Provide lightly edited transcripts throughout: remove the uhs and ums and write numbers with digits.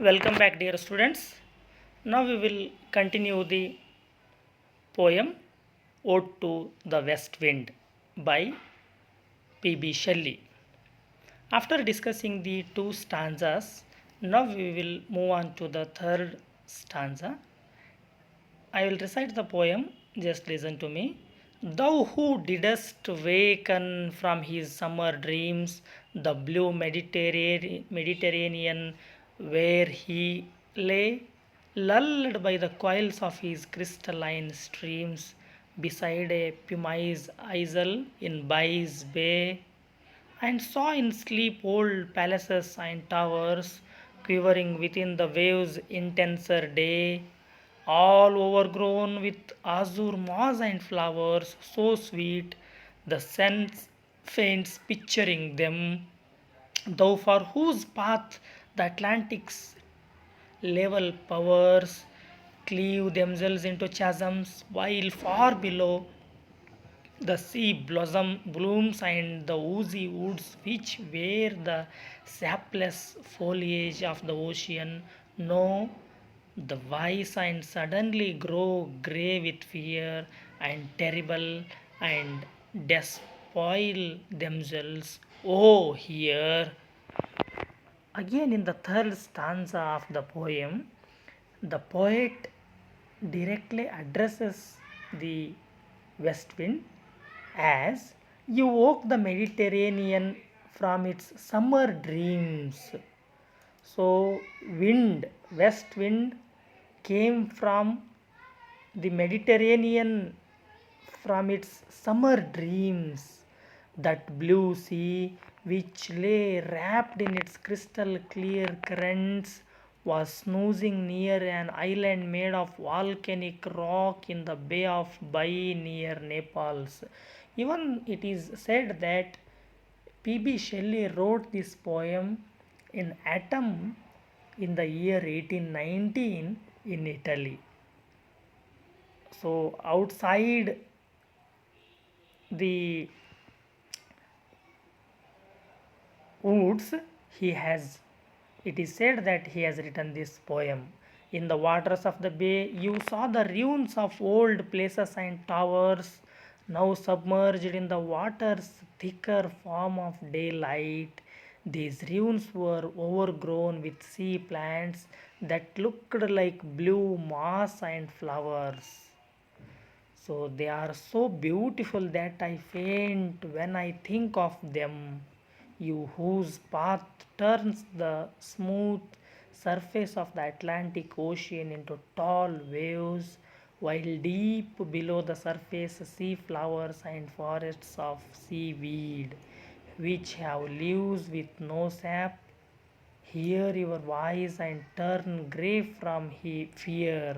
Welcome back, dear students. Now we will continue the poem Ode to the West Wind by P.B. Shelley. After discussing the two stanzas, now we will move on to the third stanza. I will recite the poem, just listen to me. Thou who didst waken from his summer dreams the blue Mediterranean where he lay, lulled by the coils of his crystalline streams, beside a pumice isle in Bai's Bay, and saw in sleep old palaces and towers quivering within the waves' intenser day, all overgrown with azure moss and flowers so sweet the sense faints picturing them, thou for whose path the Atlantic's level powers cleave themselves into chasms, while far below the sea blooms and the oozy woods which wear the sapless foliage of the ocean know the wise and suddenly grow grey with fear and terrible and despoil themselves. Oh, here again in the third stanza of the poem, the poet directly addresses the west wind as you woke the Mediterranean from its summer dreams. So, wind, west wind, came from the Mediterranean from its summer dreams. That blue sea, which lay wrapped in its crystal clear currents, was snoozing near an island made of volcanic rock in the Bay of Bai near Naples. Even it is said that P.B. Shelley wrote this poem in Atom in the year 1819 in Italy. So, outside the woods, it is said that he has written this poem. In the waters of the bay, you saw the ruins of old places and towers, now submerged in the water's thicker form of daylight. These ruins were overgrown with sea plants that looked like blue moss and flowers. So they are so beautiful that I faint when I think of them. You whose path turns the smooth surface of the Atlantic Ocean into tall waves, while deep below the surface sea flowers and forests of seaweed, which have leaves with no sap, hear your voice and turn grey from fear,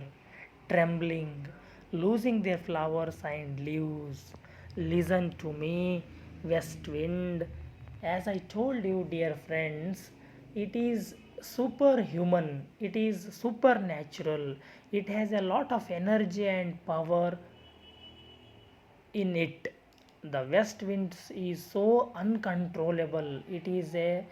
trembling, losing their flowers and leaves. Listen to me, west wind. As I told you, dear friends, it is superhuman, it is supernatural, it has a lot of energy and power in it. The west wind is so uncontrollable, it is a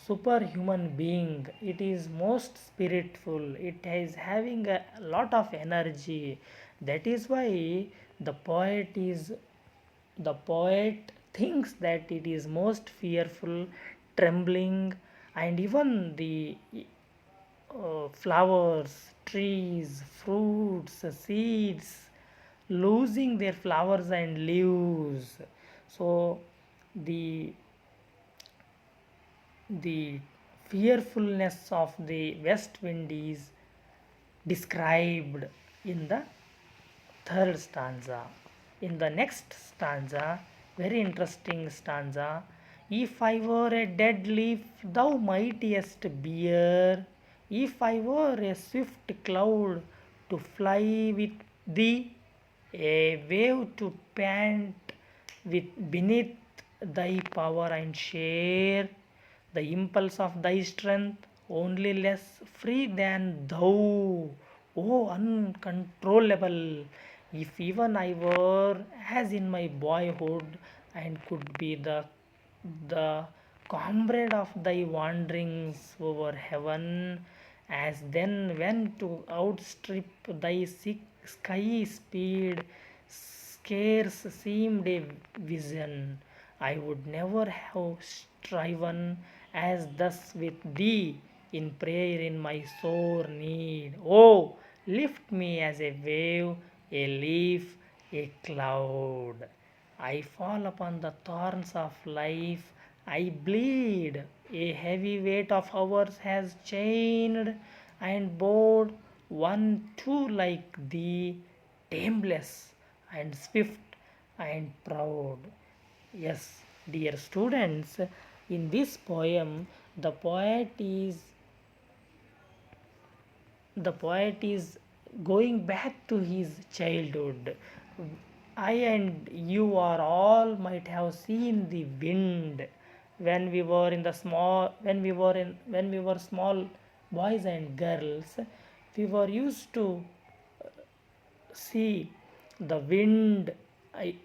superhuman being, it is most spiritful, it is having a lot of energy. That is why the poet is the poet thinks that it is most fearful, trembling, and even the flowers, trees, fruits, seeds losing their flowers and leaves. So the the fearfulness of the west wind is described in the third stanza. In the next stanza, very interesting stanza, if I were a dead leaf, thou mightest bear, if I were a swift cloud to fly with thee, a wave to pant with beneath thy power and share the impulse of thy strength, only less free than thou, O uncontrollable. If even I were as in my boyhood and could be the comrade of thy wanderings over heaven, as then when to outstrip thy sky speed scarce seemed a vision. I would never have striven as thus with thee in prayer in my sore need. Oh, lift me as a wave, a leaf, a cloud. I fall upon the thorns of life, I bleed. A heavy weight of hours has chained and bored one too like thee, tameless and swift and proud. Yes, dear students, in this poem, the poet is the poet is going back to his childhood. I and you are all might have seen the wind when we were in the small when we were small boys and girls. We were used to see the wind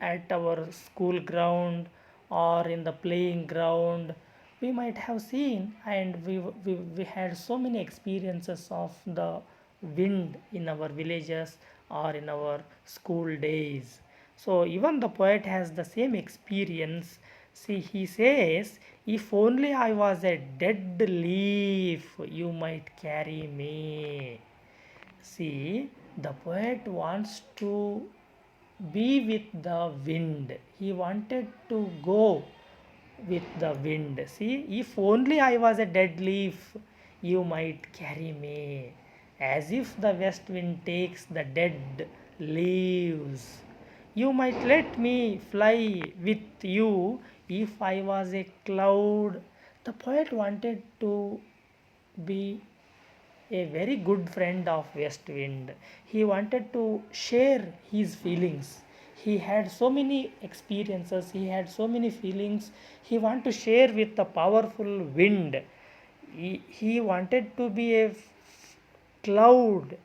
at our school ground or in the playing ground. We might have seen, and we had so many experiences of the wind in our villages or in our school days. So even the poet has the same experience. See, he says, if only I was a dead leaf, you might carry me. See, the poet wants to be with the wind. He wanted to go with the wind. See, if only I was a dead leaf, you might carry me. As if the west wind takes the dead leaves. You might let me fly with you if I was a cloud. The poet wanted to be a very good friend of West Wind. He wanted to share his feelings. He had so many experiences, he had so many feelings. He wanted to share with the powerful wind. He wanted to be a cloud.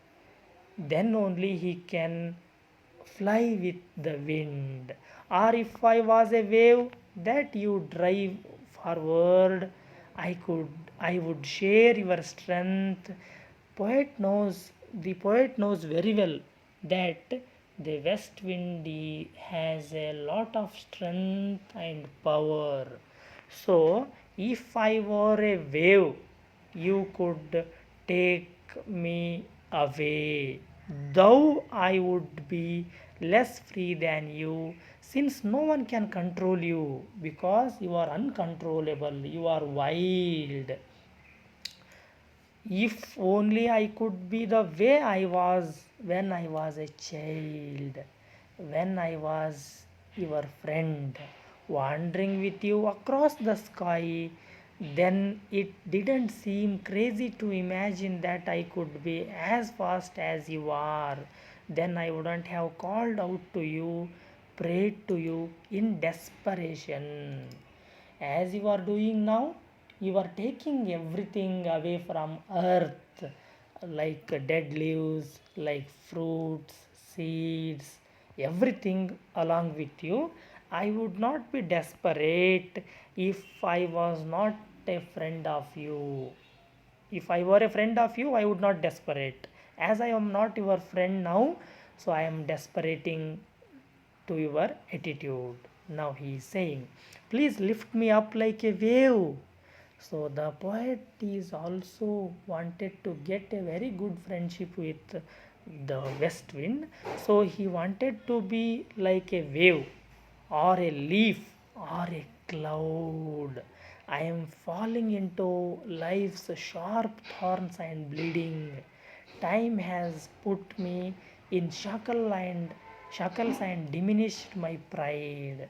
Then only he can fly with the wind. Or if I was a wave that you drive forward, I would share your strength. The poet knows very well that the west wind has a lot of strength and power. So if I were a wave, you could take me away. Though I would be less free than you, since no one can control you because you are uncontrollable, you are wild. If only I could be the way I was when I was a child, when I was your friend, wandering with you across the sky, then it didn't seem crazy to imagine that I could be as fast as you are. Then I wouldn't have called out to you, prayed to you in desperation as you are doing now. You are taking everything away from earth, like dead leaves, like fruits, seeds, everything along with you. I would not be desperate if I was not a friend of you. If I were a friend of you, I would not desperate. As I am not your friend now, so I am desperating to your attitude. Now he is saying, please lift me up like a wave. So the poet is also wanted to get a very good friendship with the west wind. So he wanted to be like a wave or a leaf or a cloud. I am falling into life's sharp thorns and bleeding. Time has put me in shackles and diminished my pride.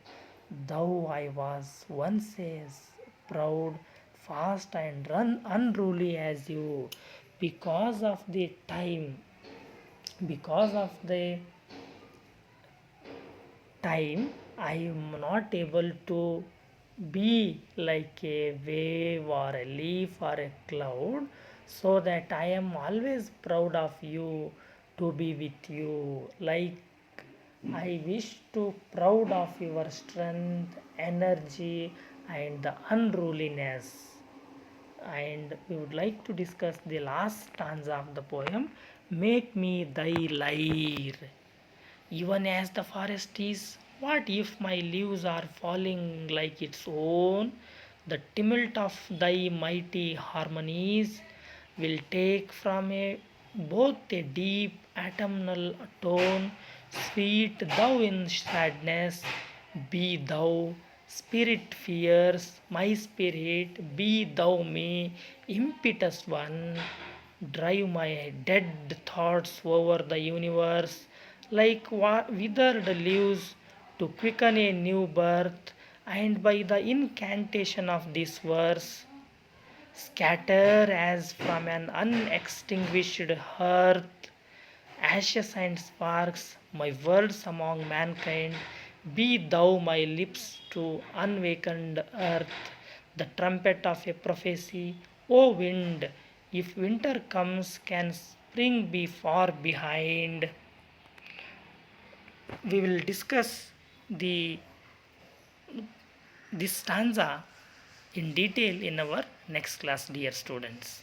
Though I was once as proud, fast and unruly as you, because of the time, because of the time, I am not able to be like a wave or a leaf or a cloud, so that I am always proud of you to be with you. Like I wish to proud of your strength, energy, and the unruliness. and we would like to discuss the last stanza of the poem. Make me thy lyre. Even as the forest is, what if my leaves are falling like its own? The tumult of thy mighty harmonies will take from a both a deep autumnal tone. Sweet thou in sadness, be thou spirit fierce, my spirit, be thou me, impetuous one. Drive my dead thoughts over the universe like withered leaves to quicken a new birth, and by the incantation of this verse, scatter as from an unextinguished hearth ashes and sparks my words among mankind. Be thou my lips to unawakened earth, the trumpet of a prophecy. O wind, if winter comes, can spring be far behind? We will discuss the this stanza in detail in our next class, dear students.